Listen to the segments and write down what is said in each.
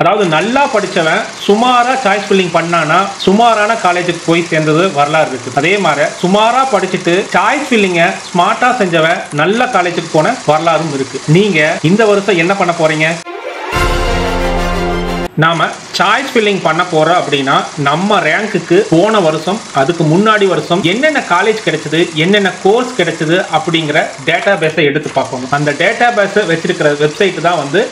அதாவது நல்லா படிச்சவன் சுமாரா சாய்ஸ் ஃபில்லிங் பண்ணானா சுமாரான காலேஜுக்கு போய் சேர்ந்தது வரலாறு இருக்கு. அதே மாதிரி சுமாரா படிச்சுட்டு சாய்ஸ் ஃபில்லிங்க ஸ்மார்ட்டா செஞ்சவன் நல்ல காலேஜுக்கு போன வரலாறும் இருக்கு. நீங்க இந்த வருஷம் என்ன பண்ண போறீங்க? நாம சாய்ஸ் ஃபில்லிங் பண்ண போறோம் அப்படின்னா நம்ம ரேங்க்குக்கு போன வருஷம் அதுக்கு முன்னாடி வருஷம் என்னென்ன காலேஜ் கிடைச்சது, என்னென்ன கோர்ஸ் கிடைச்சது அப்படிங்கிற டேட்டா பேஸை எடுத்து பார்க்கணும். அந்த டேட்டா பேஸை வச்சிருக்கிற வெப்சைட் தான் வந்து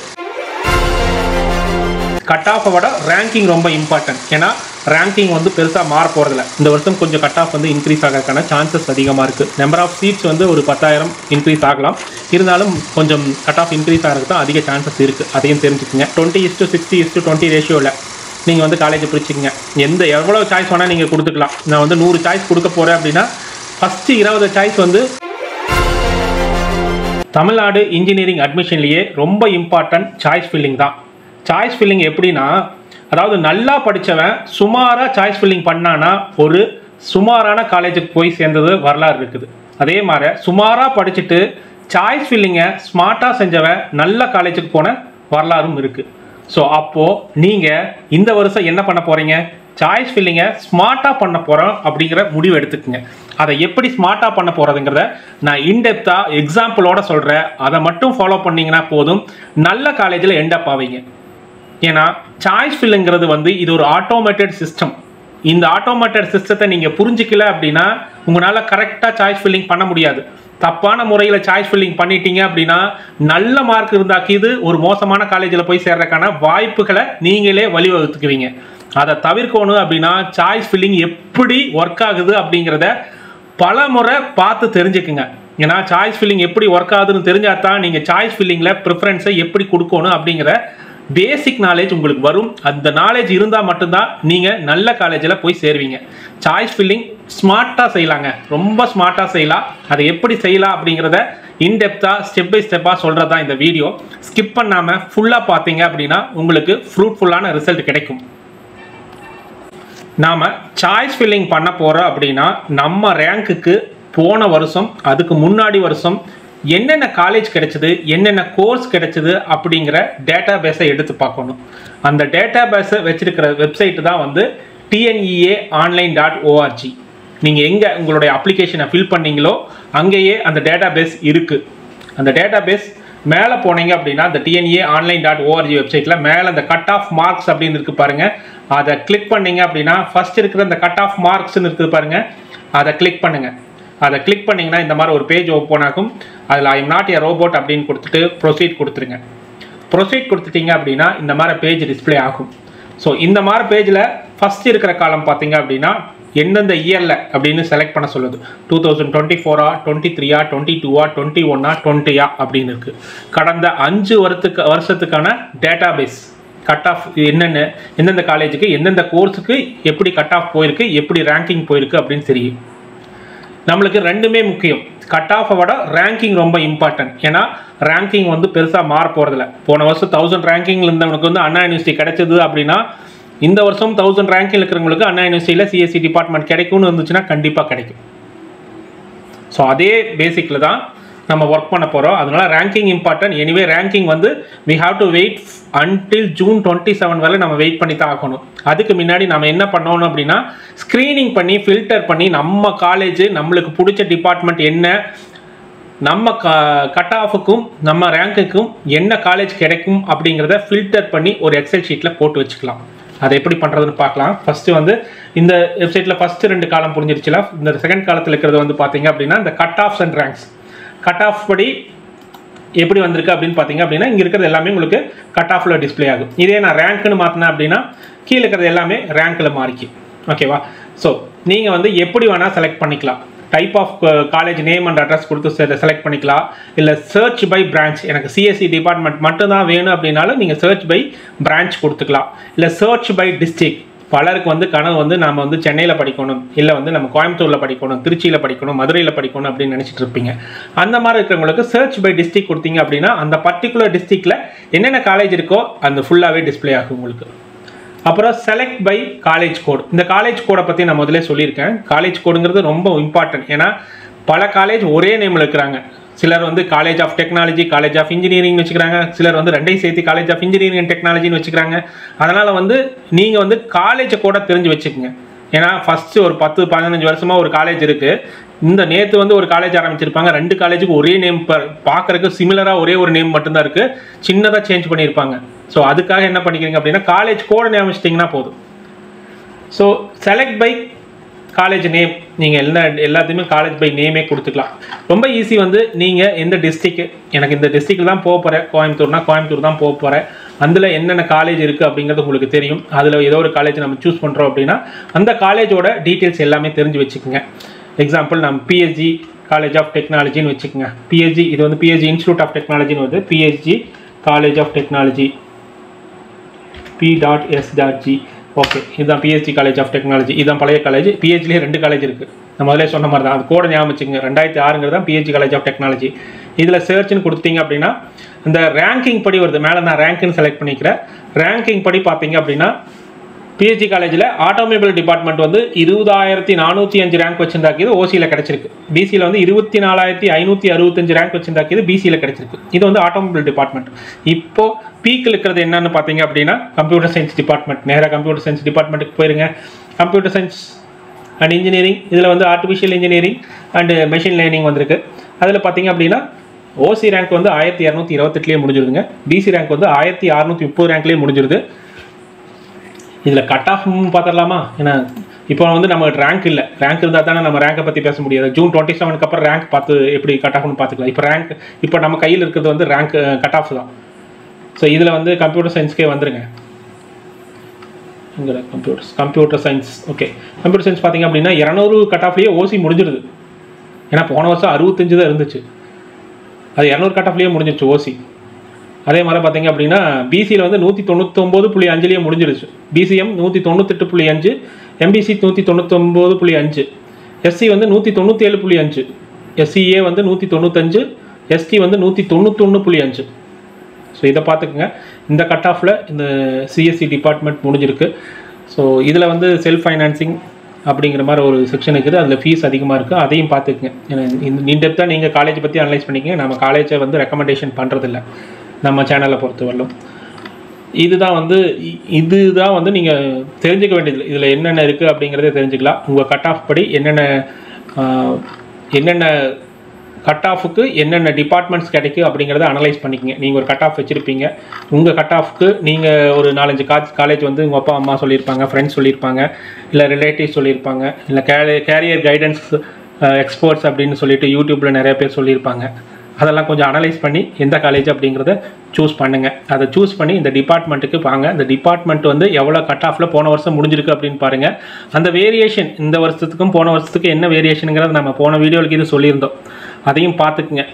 கட் ஆஃபோட ரேங்கிங் ரொம்ப இம்பார்ட்டன்ட். ஏன்னா ரேங்கிங் வந்து பெருசாக மாற போகிறதில்ல. இந்த வருஷம் கொஞ்சம் கட் ஆஃப் வந்து இன்க்ரீஸ் ஆகிறதுக்கான சான்சஸ் அதிகமாக இருக்குது. நம்பர் ஆஃப் சீட்ஸ் வந்து ஒரு 10,000 இன்க்ரீஸ் ஆகலாம். இருந்தாலும் கொஞ்சம் கட் ஆஃப் இன்க்ரீஸ் ஆகிறதுக்கு தான் அதிக சான்சஸ் இருக்குது. அதையும் தெரிஞ்சுக்கோங்க. 20:60:20 ரேஷியோவில் நீங்கள் வந்து காலேஜை பிரிச்சுக்கங்க. எவ்வளோ சாய்ஸ் வேணால் நீங்கள் கொடுத்துக்கலாம். நான் வந்து 100 சாய்ஸ் கொடுக்க போகிறேன் அப்படின்னா ஃபஸ்ட்டு 20 சாய்ஸ் வந்து தமிழ்நாடு இன்ஜினியரிங் அட்மிஷன்லேயே ரொம்ப இம்பார்ட்டன்ட் சாய்ஸ் ஃபில்லிங் தான். சாய்ஸ் ஃபில்லிங் எப்படின்னா, அதாவது நல்லா படித்தவன் சுமாராக சாய்ஸ் ஃபில்லிங் பண்ணானா ஒரு சுமாரான காலேஜுக்கு போய் சேர்ந்தது வரலாறு இருக்குது. அதே மாதிரி சுமாராக படிச்சுட்டு சாய்ஸ் ஃபில்லிங்கை ஸ்மார்ட்டாக செஞ்சவன் நல்ல காலேஜுக்கு போன வரலாறும் இருக்குது. ஸோ அப்போது நீங்கள் இந்த வருஷம் என்ன பண்ண போகிறீங்க? சாய்ஸ் ஃபில்லிங்கை ஸ்மார்ட்டாக பண்ண போகிறோம் அப்படிங்கிற முடிவு எடுத்துக்கோங்க. அதை எப்படி ஸ்மார்ட்டாக பண்ண போகிறதுங்கிறத நான் இன்டெப்த்தாக எக்ஸாம்பிளோட சொல்கிறேன். அதை மட்டும் ஃபாலோ பண்ணிங்கன்னா போதும், நல்ல காலேஜில் எண்டப் ஆவீங்க. ஏன்னா சாய்ஸ் ஃபில்லுங்கிறது வந்து இது ஒரு ஆட்டோமேட்டட் சிஸ்டம். இந்த ஆட்டோமேட்டட் சிஸ்டத்தை நீங்கள் புரிஞ்சிக்கல அப்படின்னா உங்களால் கரெக்டாக சாய்ஸ் ஃபில்லிங் பண்ண முடியாது. தப்பான முறையில் சாய்ஸ் ஃபில்லிங் பண்ணிட்டீங்க அப்படின்னா நல்ல மார்க் இருந்தாக்கிது ஒரு மோசமான காலேஜில் போய் சேர்றதுக்கான வாய்ப்புகளை நீங்களே வழிவகுத்துக்குவீங்க. அதை தவிர்க்கணும் அப்படின்னா சாய்ஸ் ஃபில்லிங் எப்படி ஒர்க் ஆகுது அப்படிங்கிறத பல முறை பார்த்து தெரிஞ்சுக்குங்க. ஏன்னா சாய்ஸ் ஃபில்லிங் எப்படி ஒர்க் ஆகுதுன்னு தெரிஞ்சால் தான் நீங்கள் சாய்ஸ் ஃபில்லிங்கில் ப்ரிஃபரன்ஸை எப்படி கொடுக்கணும் அப்படிங்கிற பேசிக் நாலேஜ் உங்களுக்கு வரும். அந்த நாலேஜ் இருந்தால் மட்டும்தான் நீங்கள் நல்ல காலேஜில் போய் சேருவீங்க. சாய்ஸ் ஃபில்லிங் ஸ்மார்ட்டாக செய்யலாங்க, ரொம்ப ஸ்மார்ட்டாக செய்யலாம். அதை எப்படி செய்யலாம் அப்படிங்கிறத இன்டெப்த்தாக ஸ்டெப் பை ஸ்டெப்பாக சொல்கிறது தான் இந்த வீடியோ. ஸ்கிப் பண்ணாமல் ஃபுல்லாக பார்த்தீங்க அப்படின்னா உங்களுக்கு ஃப்ரூட்ஃபுல்லான ரிசல்ட் கிடைக்கும். நாம் சாய்ஸ் ஃபில்லிங் பண்ண போகிறோம் அப்படின்னா நம்ம ரேங்க்குக்கு போன வருஷம் அதுக்கு முன்னாடி வருஷம் என்னென்ன காலேஜ் கிடைச்சது, என்னென்ன கோர்ஸ் கிடைச்சது அப்படிங்கிற டேட்டா பேஸை எடுத்து பார்க்கணும். அந்த டேட்டா பேஸை வச்சிருக்கிற வெப்சைட் தான் வந்து TNEA-online.org. நீங்கள் எங்கே உங்களுடைய அப்ளிகேஷனை ஃபில் பண்ணீங்களோ அங்கேயே அந்த டேட்டா பேஸ் இருக்குது. அந்த டேட்டா பேஸ் மேலே போனீங்க அப்படின்னா அந்த TNEA-online.org வெப்சைட்டில் மேலே அந்த கட் ஆஃப் மார்க்ஸ் அப்படின்னு இருக்குது பாருங்கள். அதை கிளிக் பண்ணிங்க அப்படின்னா ஃபஸ்ட் இருக்கிற அந்த கட் ஆஃப் மார்க்ஸ்ன்னு இருக்குது பாருங்கள், அதை கிளிக் பண்ணுங்கள். அதை கிளிக் பண்ணிங்கன்னா இந்த மாதிரி ஒரு பேஜ் ஓப்பன் ஆகும். அதில் I am not a robot அப்படின்னு கொடுத்துட்டு ப்ரொசீட் கொடுத்துருங்க. ப்ரொசீட் கொடுத்துட்டீங்க அப்படின்னா இந்த மாதிரி பேஜ் டிஸ்பிளே ஆகும். ஸோ இந்த மாதிரி பேஜில் ஃபஸ்ட் இருக்கிற காலம் பார்த்தீங்க அப்படின்னா எந்தெந்த இயரில் அப்படின்னு செலக்ட் பண்ண சொல்லுது. 2024, 23, 22, 21, 20 அப்படின்னு இருக்குது. கடந்த 5 வருஷத்துக்கான டேட்டா பேஸ் கட் ஆஃப் எந்தெந்த காலேஜுக்கு எந்தெந்த கோர்ஸுக்கு எப்படி கட் ஆஃப் போயிருக்கு, எப்படி ரேங்கிங் போயிருக்கு அப்படின்னு தெரியும். நம்மளுக்கு ரெண்டுமே முக்கியம். கட் ஆஃபோட ரேங்கிங் ரொம்ப இம்பார்ட்டன்ட். ஏன்னா ரேங்கிங் வந்து பெருசாக மாற போகிறதில்ல. போன வருஷம் 1000 ரேங்கிங்கில் இருந்தவனுக்கு வந்து அண்ணா யூனிவர்சிட்டி கிடைச்சது அப்படின்னா இந்த வருஷம் 1000 ரேங்கிங் இருக்கிறவங்களுக்கு அண்ணா யூனிவர்சிட்டியில் சிஎஸ்சி டிபார்ட்மெண்ட் கிடைக்கும்னு இருந்துச்சுன்னா கண்டிப்பாக கிடைக்கும். ஸோ அதே பேசிக்கில் தான் நம்ம ஒர்க் பண்ண போகிறோம். அதனால ரேங்கிங் இம்பார்ட்டன்ட். எனிவே ரேங்கிங் வந்து we have to wait until June 27 வரை நம்ம வெயிட் பண்ணி தான் ஆகணும். அதுக்கு முன்னாடி நம்ம என்ன பண்ணணும் அப்படின்னா ஸ்க்ரீனிங் பண்ணி ஃபில்டர் பண்ணி நம்ம காலேஜ் நம்மளுக்கு பிடிச்ச டிபார்ட்மெண்ட் என்ன, நம்ம கட் ஆஃபுக்கும் நம்ம ரேங்க்குக்கும் என்ன காலேஜ் கிடைக்கும் அப்படிங்கிறத ஃபில்டர் பண்ணி ஒரு எக்ஸல் ஷீட்டில் போட்டு வச்சுக்கலாம். அதை எப்படி பண்ணுறதுன்னு பார்க்கலாம். ஃபஸ்ட்டு வந்து இந்த வெப்சைட்டில் ஃபஸ்ட்டு 2 காலம் புரிஞ்சிருச்சுல. இந்த செகண்ட் காலத்தில் இருக்கிறது வந்து பார்த்தீங்க அப்படின்னா இந்த cut of and ranks. Cut off படி எப்படி வந்திருக்கு அப்படின்னு பார்த்தீங்க அப்படின்னா இங்கே இருக்கிறது எல்லாமே உங்களுக்கு கட் ஆஃபில் டிஸ்பிளே ஆகும். இதே நான் ரேங்க்னு மாற்றினேன் அப்படின்னா கீழே இருக்கிறது எல்லாமே ரேங்க்கில் மாறிக்கும். ஓகேவா? ஸோ நீங்கள் வந்து எப்படி வேணால் செலக்ட் பண்ணிக்கலாம். Type of college name and address கொடுத்து செலக்ட் பண்ணிக்கலாம். இல்லை சர்ச் பை பிரான்ச், எனக்கு சிஎஸ்சி டிபார்ட்மெண்ட் மட்டும்தான் வேணும் அப்படின்னாலும் நீங்கள் சர்ச் பை பிரான்ச் கொடுத்துக்கலாம். இல்லை சர்ச் பை டிஸ்ட்ரிக்ட். பலருக்கு வந்து கனவு வந்து நம்ம வந்து சென்னையில் படிக்கணும், இல்லை வந்து நம்ம கோயம்புத்தூரில் படிக்கணும், திருச்சியில் படிக்கணும், மதுரையில் படிக்கணும் அப்படின்னு நினச்சிட்டு இருப்பீங்க. அந்த மாதிரி இருக்கிறவங்களுக்கு சர்ச் பை டிஸ்ட்ரிக்ட் கொடுத்தீங்க அப்படின்னா அந்த பர்டிகுலர் டிஸ்ட்ரிக்டில் என்னென்ன காலேஜ் இருக்கோ அந்த ஃபுல்லாகவே டிஸ்பிளே ஆகும் உங்களுக்கு. அப்புறம் செலக்ட் பை காலேஜ் கோட். இந்த காலேஜ் கோடை பற்றி நான் முதல்ல சொல்லியிருக்கேன். காலேஜ் கோடுங்கிறது ரொம்ப இம்பார்ட்டன்ட். ஏன்னா பல காலேஜ் ஒரே நேமில் இருக்கிறாங்க. சிலர் வந்து college of technology, college of இன்ஜினியரிங்னு வச்சுக்கிறாங்க. சிலர் வந்து ரெண்டையும் சேர்த்து காலேஜ் ஆஃப் இன்ஜினியரிங் அண்ட் டெக்னாலஜின்னு வச்சுக்கிறாங்க. அதனால் வந்து நீங்கள் வந்து காலேஜை கூட தெரிஞ்சு வச்சுக்கோங்க. ஏன்னா ஃபஸ்ட்டு ஒரு 10-15 வருஷமாக ஒரு காலேஜ் இருக்குது. இந்த நேற்று வந்து ஒரு காலேஜ் ஆரம்பிச்சிருப்பாங்க. 2 காலேஜுக்கு ஒரே நேம் பார்க்குறதுக்கு சிமிலராக ஒரே ஒரு நேம் மட்டும்தான் இருக்குது. சின்னதாக சேஞ்ச் பண்ணியிருப்பாங்க. ஸோ அதுக்காக என்ன பண்ணிக்கிறீங்க அப்படின்னா காலேஜ் கோடை நியமிச்சிட்டிங்கன்னா போதும். So select by college name, நீங்கள் எல்லாத்தையுமே காலேஜ் பை நேமே கொடுத்துக்கலாம். ரொம்ப ஈஸி. வந்து நீங்கள் எந்த டிஸ்ட்ரிக்ட், எனக்கு இந்த டிஸ்ட்ரிக்டில் தான் போக போகிறேன், கோயம்புத்தூர்னா கோயம்புத்தூர் தான் போக போகிறேன், அதில் என்னென்ன காலேஜ் இருக்குது அப்படிங்கிறது உங்களுக்கு தெரியும். அதில் ஏதோ ஒரு காலேஜ் நம்ம சூஸ் பண்ணுறோம் அப்படின்னா அந்த காலேஜோட டீட்டெயில்ஸ் எல்லாமே தெரிஞ்சு வச்சுக்கோங்க. எக்ஸாம்பிள் நம்ம பிஎஸ்ஜி காலேஜ் ஆஃப் டெக்னாலஜின்னு வச்சுக்கோங்க. பிஎஸ்ஜி இது வந்து பிஎஸ்ஜி இன்ஸ்டியூட் ஆஃப் டெக்னாலஜின்னு வருது. PSG college of technology p.s.g. Okay, இதுதான் பிஎஸ்ஜி காலேஜ் ஆஃப் டெக்னாலஜி. இதுதான் பழைய காலேஜ். பிஹெச்லேயே 2 காலேஜ் இருக்குது. நம்ம முதலே சொன்ன மாதிரி தான். அது கூட ஞாபகம் வச்சுங்க. 2006 தான் பிஹெச்சி காலேஜ் ஆஃப் டெக்னாலஜி. இதில் சர்ச்னு கொடுத்தீங்க அப்படின்னா இந்த ரேங்கிங் படி வருது. மேலே நான் ரேங்க்னு செலக்ட் பண்ணிக்கிறேன். ரேங்கிங் படி பார்த்தீங்க அப்படின்னா பிஹெச்சி காலேஜில் ஆட்டோமொபைல் டிபார்ட்மெண்ட் வந்து 20,405 ரேங்க் வச்சுருந்தாக்கியது ஓசியில் கிடச்சிருக்கு. பிசியில் வந்து 24,565 ரேங்க் வச்சுருந்தாக்கியது பிசியில் கிடச்சிருக்கு. இது வந்து ஆட்டோமொபைல் டிபார்ட்மெண்ட். இப்போது பீக்கில் இருக்கிறது என்னன்னு பார்த்தீங்க அப்படின்னா கம்ப்யூட்டர் சயின்ஸ் டிபார்ட்மெண்ட். நேராக கம்ப்யூட்டர் சயின்ஸ் டிபார்ட்மெண்ட்டுக்கு போயிருங்க. கம்ப்யூட்டர் சயின்ஸ் அண்ட் இன்ஜினியரிங், இதில் வந்து artificial engineering and machine learning வந்திருக்கு. அதில் பார்த்தீங்க அப்படின்னா ஓசி ரேங்க் வந்து 1228லேயே முடிஞ்சிருதுங்க. பிசி ரேங்க் வந்து 1630 ரேங்க்லேயே முடிஞ்சிருது. இதில் கட் ஆஃப் பார்த்துடலாமா? ஏன்னா இப்போ வந்து நம்ம ரேங்க் இல்லை. ரேங்க் இருந்தால் தானே நம்ம ரேங்கை பற்றி பேச முடியாது. ஜூன் 27க்கு அப்புறம் ரேங்க் பார்த்து எப்படி கட் ஆஃப்னு பார்த்துக்கலாம். இப்போ ரேங்க் இப்போ நம்ம கையில் இருக்கிறது வந்து ரேங்க் கட் ஆஃப் தான். ஸோ இதில் வந்து கம்ப்யூட்டர் சயின்ஸ்க்கே வந்துருங்க. இங்கே computer science. Okay, computer science பார்த்தீங்க அப்படின்னா 200 கட் ஆஃப்லேயே ஓசி முடிஞ்சிருது. ஏன்னா போன வருஷம் 65 தான் இருந்துச்சு. அது 200 கட் ஆஃப்லேயே முடிஞ்சிருச்சு ஓசி. அதே மாதிரி பார்த்தீங்க அப்படின்னா பிசியில் வந்து 199.5லேயே முடிஞ்சிருச்சு. பிசிஎம் 198.5, எம்பிசி 199.5, எஸ்சி வந்து 197.5, எஸ்சிஏ வந்து 195, எஸ்டி வந்து 191.5. ஸோ இதை பார்த்துக்குங்க. இந்த கட் ஆஃபில் இந்த சிஎஸ்சி டிபார்ட்மெண்ட் முடிஞ்சிருக்கு. ஸோ இதில் வந்து செல்ஃப் ஃபைனான்சிங் அப்படிங்கிற மாதிரி ஒரு செக்ஷன் இருக்குது. அதில் ஃபீஸ் அதிகமாக இருக்குது. அதையும் பார்த்துக்குங்க. ஏன்னா இந்த டெப்த்தாக நீங்கள் காலேஜை பற்றி அனலைஸ் பண்ணிக்கங்க. நம்ம காலேஜை வந்து ரெக்கமெண்டேஷன் பண்ணுறதில்ல நம்ம சேனலை பொறுத்தவரையிலும். இதுதான் வந்து நீங்கள் தெரிஞ்சுக்க வேண்டியது. இதில் என்னென்ன இருக்குது அப்படிங்கிறதே தெரிஞ்சுக்கலாம். உங்கள் கட் ஆஃப் படி என்னென்ன கட் ஆஃபுக்கு என்னென்ன டிபார்ட்மெண்ட்ஸ் கிடைக்கும் அப்படிங்கிறத அனலைஸ் பண்ணிக்கங்க. நீங்கள் ஒரு கட் ஆஃப் வச்சுருப்பீங்க. உங்கள் கட் ஆஃப்க்கு நீங்கள் ஒரு 4-5 காலேஜ் வந்து உங்கள் அப்பா அம்மா சொல்லியிருப்பாங்க, ஃப்ரெண்ட்ஸ் சொல்லியிருப்பாங்க, இல்லை ரிலேட்டிவ்ஸ் சொல்லியிருப்பாங்க, இல்லை கேரியர் கைடன்ஸ் எக்ஸ்பர்ட்ஸ் அப்படின்னு சொல்லிட்டு யூடியூப்பில் நிறைய பேர் சொல்லியிருப்பாங்க. அதெல்லாம் கொஞ்சம் அனலைஸ் பண்ணி எந்த காலேஜ் அப்படிங்கிறத சூஸ் பண்ணுங்கள். அதை சூஸ் பண்ணி இந்த டிபார்ட்மெண்ட்டுக்கு வாங்க. இந்த டிபார்ட்மெண்ட் வந்து எவ்வளோ கட் ஆஃபில் போன வருஷம் முடிஞ்சிருக்கு அப்படின்னு பாருங்கள். அந்த வேரியேஷன் இந்த வருஷத்துக்கும் போன வருஷத்துக்கு என்ன வேரியேஷனுங்கிறத நம்ம போன வீடியோவுக்கு இது சொல்லியிருந்தோம். அதையும் பார்த்துக்குங்க.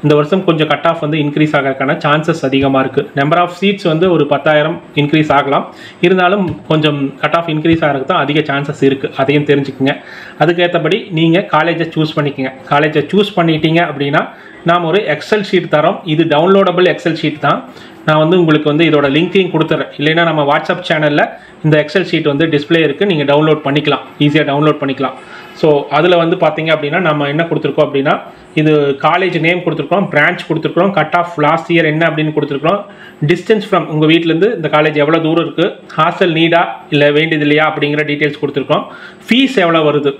இந்த வருஷம் கொஞ்சம் கட் ஆஃப் வந்து இன்க்ரீஸ் ஆகிறதுக்கான சான்சஸ் அதிகமாக இருக்குது. நம்பர் ஆஃப் சீட்ஸ் வந்து ஒரு 10,000 இன்க்ரீஸ் ஆகலாம். இருந்தாலும் கொஞ்சம் கட் ஆஃப் இன்க்ரீஸ் ஆகிறதுக்கு தான் அதிக சான்சஸ் இருக்குது. அதையும் தெரிஞ்சுக்குங்க. அதுக்கேற்றபடி நீங்கள் காலேஜை சூஸ் பண்ணிக்கோங்க. காலேஜை சூஸ் பண்ணிட்டீங்க அப்படின்னா நாம் ஒரு எக்ஸல் ஷீட் தரோம். இது டவுன்லோடபிள் எக்ஸல் ஷீட் தான். நான் வந்து உங்களுக்கு வந்து இதோட லிங்கையும் கொடுத்துட்றேன். இல்லைன்னா நம்ம வாட்ஸ்அப் சேனலில் இந்த எக்ஸல் ஷீட் வந்து டிஸ்பிளே இருக்குது. நீங்கள் டவுன்லோட் பண்ணிக்கலாம். ஈஸியாக டவுன்லோட் பண்ணிக்கலாம். ஸோ அதில் வந்து பார்த்தீங்க அப்படின்னா நம்ம என்ன கொடுத்துருக்கோம் அப்படின்னா இது காலேஜ் நேம் கொடுத்துருக்கோம், பிரான்ச் கொடுத்துருக்கோம், கட் ஆஃப் லாஸ்ட் இயர் என்ன அப்படின்னு கொடுத்துருக்கோம், டிஸ்டன்ஸ் ஃப்ரம் உங்கள் வீட்டிலேருந்து இந்த காலேஜ் எவ்வளோ தூரம் இருக்குது, ஹாஸ்டல் நீடா இல்லை வேண்டியது இல்லையா அப்படிங்கிற டீட்டெயில்ஸ் கொடுத்துருக்கோம், ஃபீஸ் எவ்வளோ வருது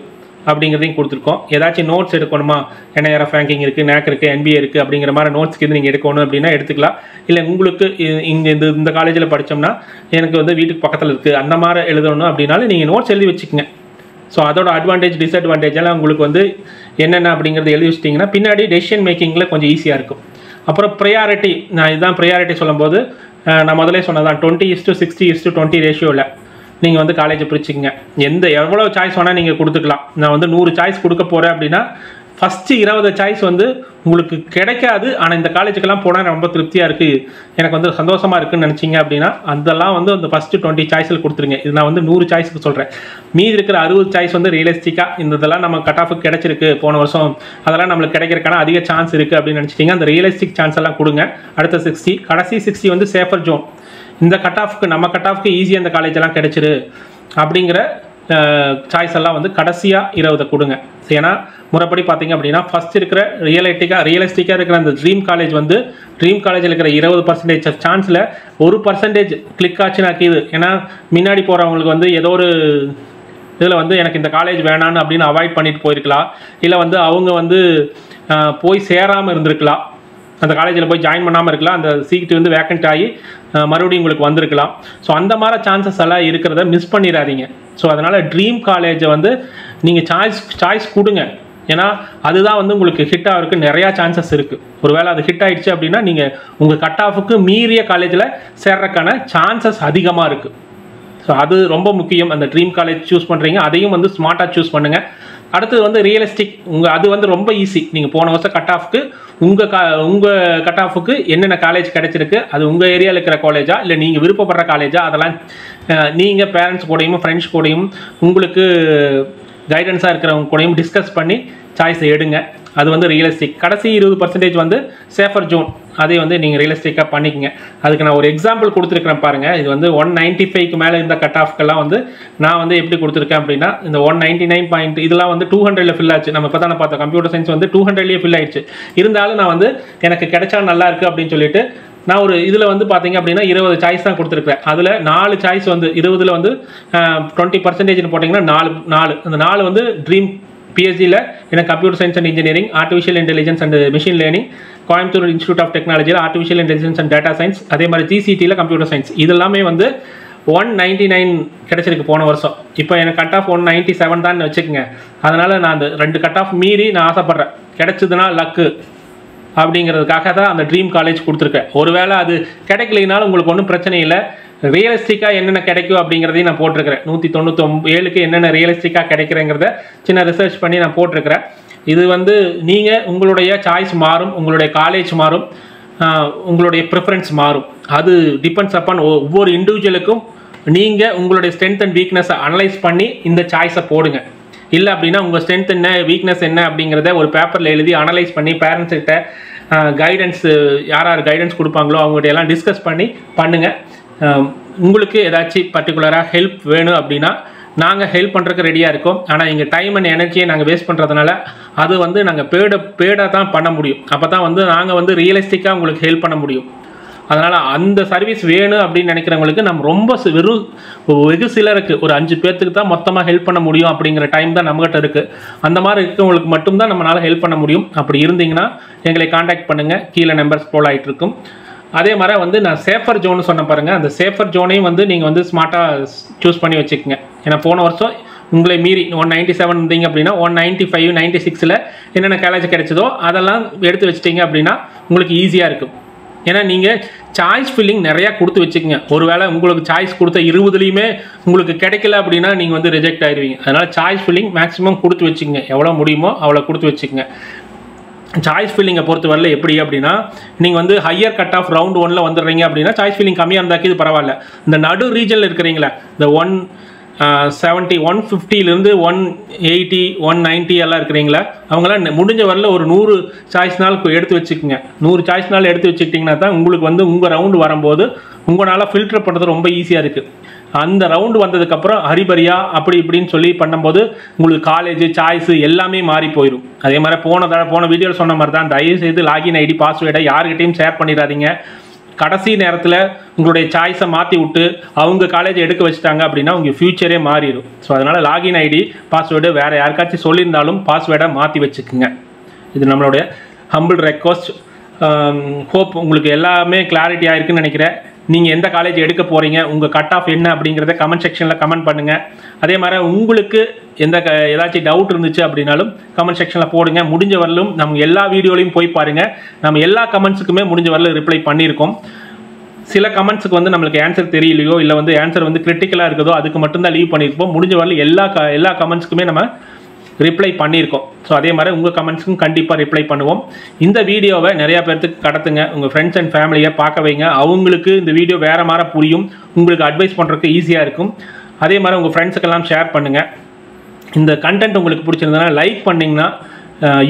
அப்படிங்கிறதையும் கொடுத்துருக்கோம். ஏதாச்சும் நோட்ஸ் எடுக்கணுமா, NIRF ரேங்கிங் இருக்குது, NAC இருக்குது, NBA இருக்குது அப்படிங்கிற மாதிரி நோட்ஸ்க்கு இது நீங்கள் எடுக்கணும் அப்படின்னா எடுத்துக்கலாம். இல்லை உங்களுக்கு இங்கே இந்த காலேஜில் படித்தோம்னா எனக்கு வந்து வீட்டுக்கு பக்கத்தில் இருக்குது அந்த மாதிரி எழுதணும் அப்படின்னாலும் நீங்கள் நோட்ஸ் எழுதி வச்சுக்கோங்க. ஸோ அதோட அட்வான்டேஜ் டிஸ்அட்வான்டேஜ் எல்லாம் உங்களுக்கு வந்து என்னென்ன அப்படிங்கிறது எழுதி வச்சிட்டிங்கன்னா பின்னாடி டெசிஷன் மேக்கிங்கில் கொஞ்சம் ஈஸியாக இருக்கும். அப்புறம் ப்ரையாரிட்டி, நான் இதுதான் ப்ரையாரிட்டி சொல்லும்போது நான் முதலே சொன்னதான் 20:60:20 ரேஷியோவில் நீங்கள் வந்து காலேஜை பிரிச்சுக்கங்க. எவ்வளோ சாய்ஸ் வேணால் நீங்கள் கொடுத்துக்கலாம். நான் வந்து 100 சாய்ஸ் கொடுக்க போகிறேன் அப்படின்னா ஃபஸ்ட்டு 20 சாய்ஸ் வந்து உங்களுக்கு கிடைக்காது. ஆனால் இந்த காலேஜுக்கெல்லாம் போனால் ரொம்ப திருப்தியாக இருக்குது, எனக்கு வந்து சந்தோஷமாக இருக்குதுன்னு நினச்சிங்க அப்படின்னா அதெல்லாம் வந்து அந்த ஃபஸ்ட்டு 20 சாய்ஸில் கொடுத்துருங்க. இது நான் வந்து 100 சாய்ஸுக்கு சொல்கிறேன். மீதி இருக்கிற 60 சாய்ஸ் வந்து ரியலிஸ்டிக்காக இதெல்லாம் நம்ம கட் ஆஃபுக்கு கிடச்சிருக்கு போன வருஷம், அதெல்லாம் நம்மளுக்கு கிடைக்கிறதுக்கான அதிக சான்ஸ் இருக்குது அப்படின்னு நினச்சிட்டிங்க. அந்த ரியலிஸ்டிக் சான்ஸ் எல்லாம் கொடுங்க. அடுத்த 60, கடைசி 60 வந்து சேஃபர் ஜோன். இந்த கட் ஆஃப்க்கு நம்ம கட் ஆஃப்க்கு ஈஸியாக இந்த காலேஜெல்லாம் கிடைச்சிரு அப்படிங்கிற சாய்ஸ் எல்லாம் வந்து கடைசியாக 20 கொடுங்க. ஏன்னா முறைப்படி பார்த்தீங்க அப்படின்னா ஃபஸ்ட் இருக்கிற ரியலிஸ்டிக்காக இருக்கிற அந்த ட்ரீம் காலேஜ் வந்து ட்ரீம் காலேஜில் இருக்கிற 20% சான்ஸில் 1% கிளிக் ஆச்சுனாக்கி இது. ஏன்னா முன்னாடி போகிறவங்களுக்கு வந்து ஏதோ ஒரு இதில் வந்து எனக்கு இந்த காலேஜ் வேணான்னு அப்படின்னு அவாய்ட் பண்ணிட்டு போயிருக்கலாம். இல்லை வந்து அவங்க வந்து போய் சேராமல் இருந்திருக்கலாம், அந்த காலேஜில் போய் ஜாயின் பண்ணாமல் இருக்கலாம், அந்த சீட்டு வந்து வேக்கண்ட் ஆகி மறுபடியும் உங்களுக்கு வந்திருக்கலாம். ஸோ அந்த மாதிரி சான்சஸ் எல்லாம் இருக்கிறத மிஸ் பண்ணிடாதீங்க. ஸோ அதனால் ட்ரீம் காலேஜை வந்து நீங்கள் சாய்ஸ் கொடுங்க. ஏன்னா அதுதான் வந்து உங்களுக்கு ஹிட் ஆகிறதுக்கு நிறையா சான்சஸ் இருக்குது. ஒருவேளை அது ஹிட் ஆகிடுச்சு அப்படின்னா நீங்கள் உங்கள் கட் ஆஃபுக்கு மீறிய காலேஜில் சேர்றதுக்கான சான்சஸ் அதிகமாக இருக்குது. ஸோ அது ரொம்ப முக்கியம். அந்த ட்ரீம் காலேஜ் சூஸ் பண்ணுறீங்க, அதையும் வந்து ஸ்மார்ட்டாக சூஸ் பண்ணுங்கள். அடுத்தது வந்து ரியலிஸ்டிக், அது வந்து ரொம்ப ஈஸி. நீங்கள் போன வருஷம் கட் ஆஃப்க்கு உங்கள் கட் ஆஃபுக்கு என்னென்ன காலேஜ் கிடைச்சிருக்கு, அது உங்கள் ஏரியாவில் இருக்கிற காலேஜா இல்லை நீங்கள் விருப்பப்படுற காலேஜா, அதெல்லாம் நீங்கள் பேரண்ட்ஸ் கூடயும் ஃப்ரெண்ட்ஸ் கூடயும் உங்களுக்கு கைடன்ஸாக இருக்கிறவங்க கூடயும் டிஸ்கஸ் பண்ணி சாய்ஸை எடுங்க. அது வந்து ரியலிஸ்டிக். கடைசி 20% வந்து சேஃபர் ஜோன், அதை வந்து நீங்கள் ரியலிஸ்டிக்காக பண்ணிக்கங்க. அதுக்கு நான் ஒரு எக்ஸாம்பிள் கொடுத்துருக்கிறேன் பாருங்கள். இது வந்து 195க்கு மேலே இருந்த கட் ஆஃப்க்கெல்லாம் வந்து நான் வந்து எப்படி கொடுத்துருக்கேன் அப்படின்னா, இந்த 199 இதெல்லாம் வந்து 200ல் ஃபில் ஆச்சு. நம்ம இப்போ தான் பார்த்தோம் கம்ப்யூட்டர் சயின்ஸ் வந்து 200லேயே ஃபில் ஆயிடுச்சு. இருந்தாலும் நான் வந்து எனக்கு கிடைச்சா நல்லா இருக்குது அப்படின்னு சொல்லிட்டு நான் ஒரு இதில் வந்து பார்த்தீங்க அப்படின்னா 20 சாய்ஸ் தான் கொடுத்துருக்கேன். அதில் 4 சாய்ஸ் வந்து 20ல் வந்து 20% போட்டிங்கன்னா 4 அந்த 4 வந்து ட்ரீம் பிஎஸ்சியில் எனக்கு computer science and engineering, artificial intelligence and machine learning, Coimbatore institute of டெக்னாலஜியில் artificial intelligence and data science, அதே மாதிரி ஜிசிடியில் கம்ப்யூட்டர் சயின்ஸ். இதெல்லாமே வந்து 199 கிடைச்சிருக்கு போன வருஷம். இப்போ எனக்கு கட் ஆஃப் 197 தான் வச்சுக்கோங்க. அதனால் நான் அந்த 2 கட் ஆஃப் மீறி நான் ஆசைப்பட்றேன். கிடைச்சதுன்னா லக்கு அப்படிங்கிறதுக்காக தான் அந்த ட்ரீம் காலேஜ் கொடுத்துருக்கேன். ஒருவேளை அது கிடைக்கலைனாலும் உங்களுக்கு ஒன்றும் பிரச்சனை இல்லை. ரியலிஸ்டிக்காக என்னென்ன கிடைக்கும் அப்படிங்கிறதையும் நான் போட்டிருக்கிறேன். 197க்கு என்னென்ன ரியலிஸ்டிக்காக கிடைக்கிறேங்கிறத சின்ன ரிசர்ச் பண்ணி நான் போட்டிருக்கிறேன். இது வந்து நீங்கள் உங்களுடைய சாய்ஸ் மாறும், உங்களுடைய காலேஜ் மாறும், உங்களுடைய ப்ரிஃபரன்ஸ் மாறும். அது டிபெண்ட்ஸ் அப்பான் ஒவ்வொரு இண்டிவிஜுவலுக்கும். நீங்கள் உங்களுடைய ஸ்ட்ரென்த் அண்ட் வீக்னஸை அனலைஸ் பண்ணி இந்த சாய்ஸை போடுங்க. இல்லை அப்படின்னா உங்கள் ஸ்ட்ரென்த் என்ன வீக்னஸ் என்ன அப்படிங்கிறத ஒரு பேப்பரில் எழுதி அனலைஸ் பண்ணி பேரண்ட்ஸ்கிட்ட கைடன்ஸ் யார் கைடன்ஸ் கொடுப்பாங்களோ அவங்ககிட்ட எல்லாம் டிஸ்கஸ் பண்ணி பண்ணுங்கள். உங்களுக்கு ஏதாச்சும் பர்டிகுலராக ஹெல்ப் வேணும் அப்படின்னா நாங்கள் ஹெல்ப் பண்ணுறதுக்கு ரெடியாக இருக்கோம். ஆனால் எங்கள் டைம் அண்ட் எனர்ஜியை நாங்கள் வேஸ்ட் பண்ணுறதுனால அது வந்து நாங்கள் பேடாக தான் பண்ண முடியும். அப்போ தான் வந்து நாங்கள் வந்து ரியலிஸ்டிக்காக உங்களுக்கு ஹெல்ப் பண்ண முடியும். அதனால் அந்த சர்வீஸ் வேணும் அப்படின்னு நினைக்கிறவங்களுக்கு நம்ம ரொம்ப வெகு சிலருக்கு ஒரு 5 பேர்த்துக்கு தான் மொத்தமாக ஹெல்ப் பண்ண முடியும் அப்படிங்கிற டைம் தான் நம்மகிட்ட இருக்குது. அந்த மாதிரி இருக்கிறவங்களுக்கு மட்டும்தான் நம்மளால் ஹெல்ப் பண்ண முடியும். அப்படி இருந்தீங்கன்னா எங்களை காண்டாக்ட் பண்ணுங்கள். கீழே நம்பர்ஸ் போல் ஆகிட்டு இருக்கும். அதே மாதிரி வந்து நான் சேஃபர் ஜோன்னு சொன்ன பாருங்கள், அந்த சேஃபர் ஜோனையும் வந்து நீங்கள் வந்து ஸ்மார்ட்டாக சூஸ் பண்ணி வச்சுக்கோங்க. ஏன்னா போன வருஷம் உங்களை மீறி 197 இருந்தீங்க அப்படின்னா 195 96ல் என்னென்ன காலேஜ் கிடைச்சதோ அதெல்லாம் எடுத்து வச்சிட்டிங்க அப்படின்னா உங்களுக்கு ஈஸியாக இருக்கும். ஏன்னா நீங்கள் சாய்ஸ் ஃபில்லிங் நிறையா கொடுத்து வச்சுக்கோங்க. ஒருவேளை உங்களுக்கு சாய்ஸ் கொடுத்த 20லையுமே உங்களுக்கு கிடைக்கல அப்படின்னா நீங்கள் வந்து ரிஜெக்ட் ஆகிடுவீங்க. அதனால் சாய்ஸ் ஃபில்லிங் மேக்ஸிமம் கொடுத்து வச்சுக்கோங்க. எவ்வளோ முடியுமோ அவ்வளோ கொடுத்து வச்சுக்கோங்க. சாய்ஸ் ஃபில்லிங்கை பொறுத்த வரல எப்படி அப்படின்னா, நீங்கள் வந்து ஹையர் கட் ஆஃப் ரவுண்ட் 1ல் வந்துடுறீங்க அப்படின்னா சாய்ஸ் ஃபில்லிங் கம்மியாக இருந்தாக்கி இது பரவாயில்ல. இந்த நடு ரீஜனில் இருக்கிறீங்களா, இந்த 170 150லேருந்து 180 190 எல்லாம் இருக்கிறீங்களா, அவங்களாம் முடிஞ்ச வரல ஒரு 100 சாய்ஸ் நாள் எடுத்து வச்சுக்கோங்க. 100 சாய்ஸ் நாள் எடுத்து வச்சுக்கிட்டிங்கன்னா தான் உங்களுக்கு வந்து உங்கள் ரவுண்டு வரும்போது உங்களால் ஃபில்டர் பண்ணுறது ரொம்ப ஈஸியாக இருக்குது. அந்த ரவுண்டு வந்ததுக்கப்புறம் ஹரிபரியா அப்படி இப்படின்னு சொல்லி பண்ணும்போது உங்களுக்கு காலேஜ் சாய்ஸு எல்லாமே மாறி போயிடும். அதே மாதிரி போன வீடியோவில் சொன்ன மாதிரி தான், தயவுசெய்து லாகின் ஐடி பாஸ்வேர்டை யார்கிட்டையும் ஷேர் பண்ணிடாதீங்க. கடைசி நேரத்தில் உங்களுடைய சாய்ஸை மாற்றி விட்டு அவங்க காலேஜ் எடுக்க வச்சுட்டாங்க அப்படின்னா உங்கள் ஃப்யூச்சரே மாறிடும். ஸோ அதனால் லாகின் ஐடி பாஸ்வேர்டு வேறு யாருக்காச்சும் சொல்லியிருந்தாலும் பாஸ்வேர்டை மாற்றி வச்சுக்குங்க. இது நம்மளுடைய ஹம்பிள் ரெக்வஸ்ட். ஹோப் உங்களுக்கு எல்லாமே கிளாரிட்டி ஆகிருக்குன்னு நினைக்கிறேன். நீங்கள் எந்த காலேஜ் எடுக்க போகிறீங்க, உங்கள் கட் ஆஃப் என்ன அப்படிங்கிறத கமெண்ட் செக்ஷனில் கமெண்ட் பண்ணுங்கள். அதே மாதிரி உங்களுக்கு ஏதாச்சும் டவுட் இருந்துச்சு அப்படின்னாலும் கமெண்ட் செக்ஷனில் போடுங்க. முடிஞ்ச வரலும் நம்ம எல்லா வீடியோலையும் போய் பாருங்கள். நம்ம எல்லா கமெண்ட்ஸுக்குமே முடிஞ்ச வரலும் ரிப்ளை பண்ணியிருக்கோம். சில கமெண்ட்ஸுக்கு வந்து நம்மளுக்கு ஆன்சர் தெரியலையோ இல்லை வந்து ஆன்சர் வந்து கிரிட்டிக்கலாக இருக்குதோ அதுக்கு மட்டும்தான் லீவ் பண்ணியிருப்போம். முடிஞ்ச வரலும் எல்லா கமெண்ட்ஸுக்குமே நம்ம ரிப்ளை பண்ணியிருக்கோம். ஸோ அதே மாதிரி உங்கள் கமெண்ட்ஸுக்கும் கண்டிப்பாக ரிப்ளை பண்ணுவோம். இந்த வீடியோவை நிறையா பேர்த்துக்கு கடத்துங்க. உங்கள் ஃப்ரெண்ட்ஸ் அண்ட் ஃபேமிலியை பார்க்க வைங்க. அவங்களுக்கு இந்த வீடியோ வேறு மாதிரி புரியும், உங்களுக்கு அட்வைஸ் பண்ணுறதுக்கு ஈஸியாக இருக்கும். அதே மாதிரி உங்கள் ஃப்ரெண்ட்ஸுக்கெல்லாம் ஷேர் பண்ணுங்கள். இந்த கண்டென்ட் உங்களுக்கு பிடிச்சிருந்ததுன்னா லைக் பண்ணிங்கன்னா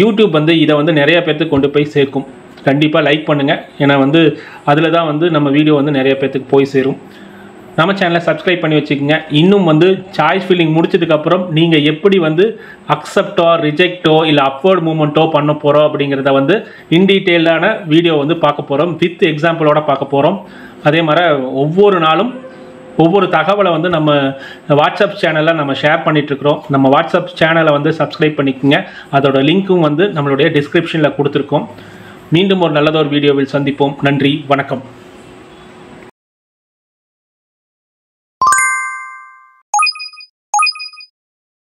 யூடியூப் வந்து இதை வந்து நிறையா பேர்த்துக்கு கொண்டு போய் சேர்க்கும். கண்டிப்பாக லைக் பண்ணுங்கள். ஏன்னா வந்து அதில் தான் வந்து நம்ம வீடியோ வந்து நிறைய பேர்த்துக்கு போய் சேரும். நம்ம சேனலை சப்ஸ்கிரைப் பண்ணி வச்சுக்கோங்க. இன்னும் வந்து சாய்ஸ் ஃபில்லிங் முடிச்சதுக்கப்புறம் நீங்கள் எப்படி வந்து அக்செப்டோ ரிஜெக்டோ இல்லை அப்வர்ட் மூமெண்ட்டோ பண்ண போகிறோம் அப்படிங்கிறத வந்து இன் டீட்டெயிலான வீடியோ வந்து பார்க்க போகிறோம். வித் எக்ஸாம்பிளோட பார்க்க போகிறோம். அதே மாதிரி ஒவ்வொரு நாளும் ஒவ்வொரு தகவலை வந்து நம்ம வாட்ஸ்அப் சேனலில் நம்ம ஷேர் பண்ணிகிட்ருக்குறோம். நம்ம வாட்ஸ்அப் சேனலை வந்து சப்ஸ்கிரைப் பண்ணிக்கோங்க. அதோட லிங்க்கும் வந்து நம்மளுடைய டிஸ்கிரிப்ஷனில் கொடுத்துருக்கோம். மீண்டும் ஒரு நல்லதொரு வீடியோவில் சந்திப்போம். நன்றி, வணக்கம்.